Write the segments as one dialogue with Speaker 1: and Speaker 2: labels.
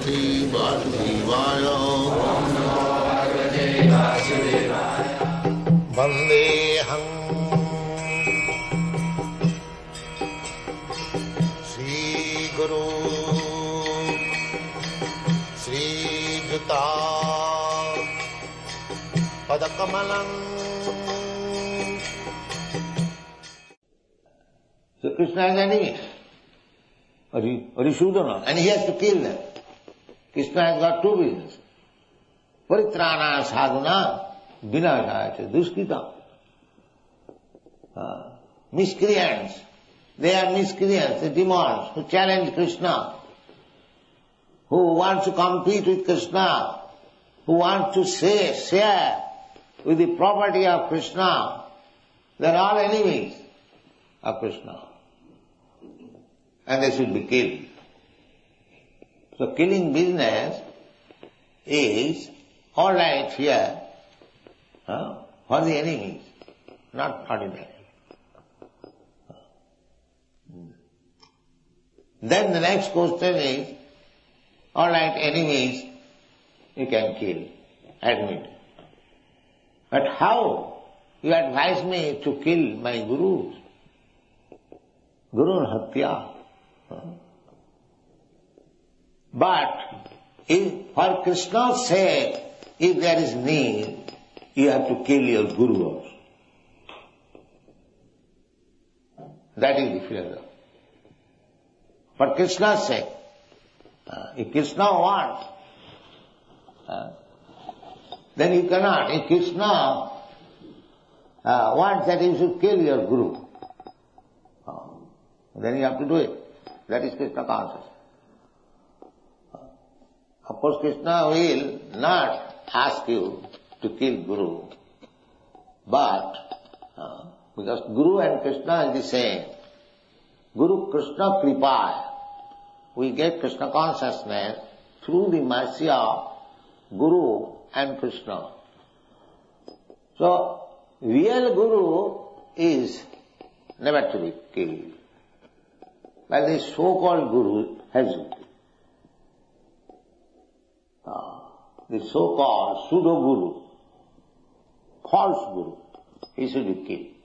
Speaker 1: Shri Vasudevaya. Vandeham Shri Guru Shri Juta Padakamalam. So Krishna is enemy, Arisudana, and he has to kill them. Krishna has got two businesses. Paritrana sadhana vinashaya duskita. Miscreants. They are miscreants, the demons who challenge Krishna, who want to compete with Krishna, who want to share with the property of Krishna. They are all enemies of Krishna. And they should be killed. So killing business is all right here for the enemies, not ordinary. Then the next question is, all right, enemies you can kill, admit. But how? You advise me to kill my gurus. Guru Hatya. But if for Krishna's sake, if there is need, you have to kill your guru also. That is the philosophy. For Krishna's sake, if Krishna wants, then you cannot. If Krishna wants that you should kill your guru, then you have to do it. That is Krishna consciousness. Of course, Krishna will not ask you to kill Guru, but because Guru and Krishna is the same. Guru Krishna Kripa. We get Krishna consciousness through the mercy of Guru and Krishna. So, real Guru is never to be killed. While the so-called Guru has to be. The so-called pseudo-Guru, false Guru, he should be killed.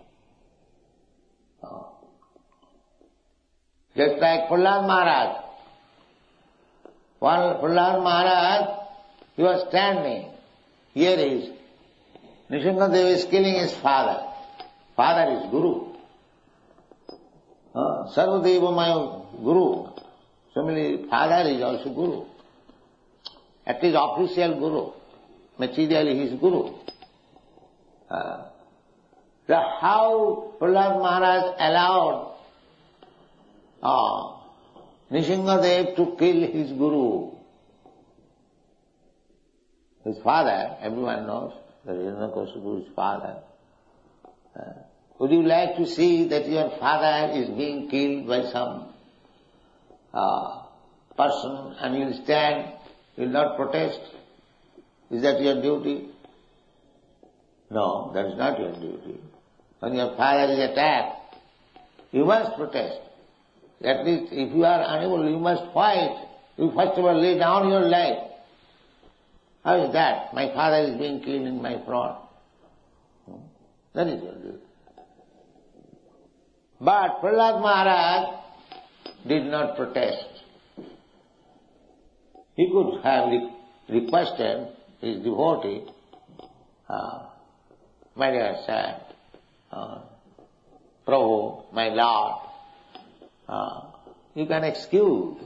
Speaker 1: Just like Prahlad Maharaj. While Prahlad Maharaj, he was standing. Here is Nrsimhadev is killing his father. Father is Guru. Sarvadeva Maya Guru. Similarly, father is also Guru. At least official Guru. Materially he is Guru. So how Prahlad Maharaj allowed Nrsimhadev to kill his Guru? His father, everyone knows, that Hiranyakashipu's father. Would you like to see that your father is being killed by some person and you will stand, you will not protest? Is that your duty? No, that is not your duty. When your father is attacked, you must protest. At least if you are unable, you must fight. You first of all lay down your life. How is that? My father is being killed in my front. That is your duty. But Prahlad Maharaj did not protest. He could have requested his devotee, my dear son, Prabhu, my Lord, you can excuse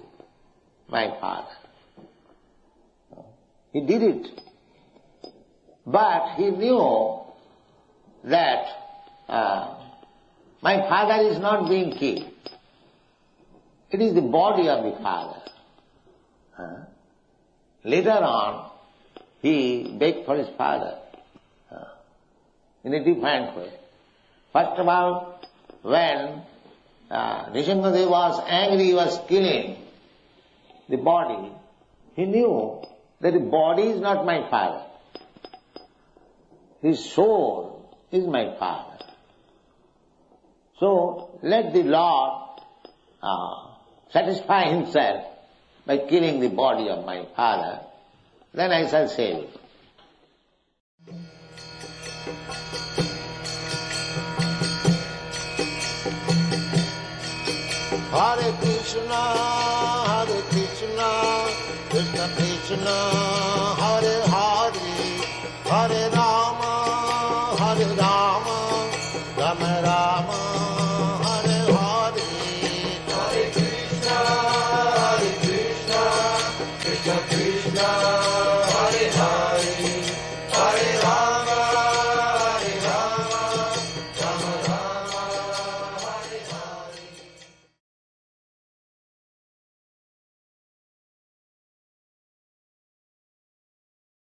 Speaker 1: my father. He did it. But he knew that my father is not being killed. It is the body of the father. Later on, he begged for his father in a different way. First of all, when Nrsimhadev was angry, he was killing the body, he knew that the body is not my father. His soul is my father. So let the Lord satisfy himself by killing the body of my father, then I shall save it. Hare Krishna, Krishna Krishna, Hare Hare, Hare Rama, Rama Rama.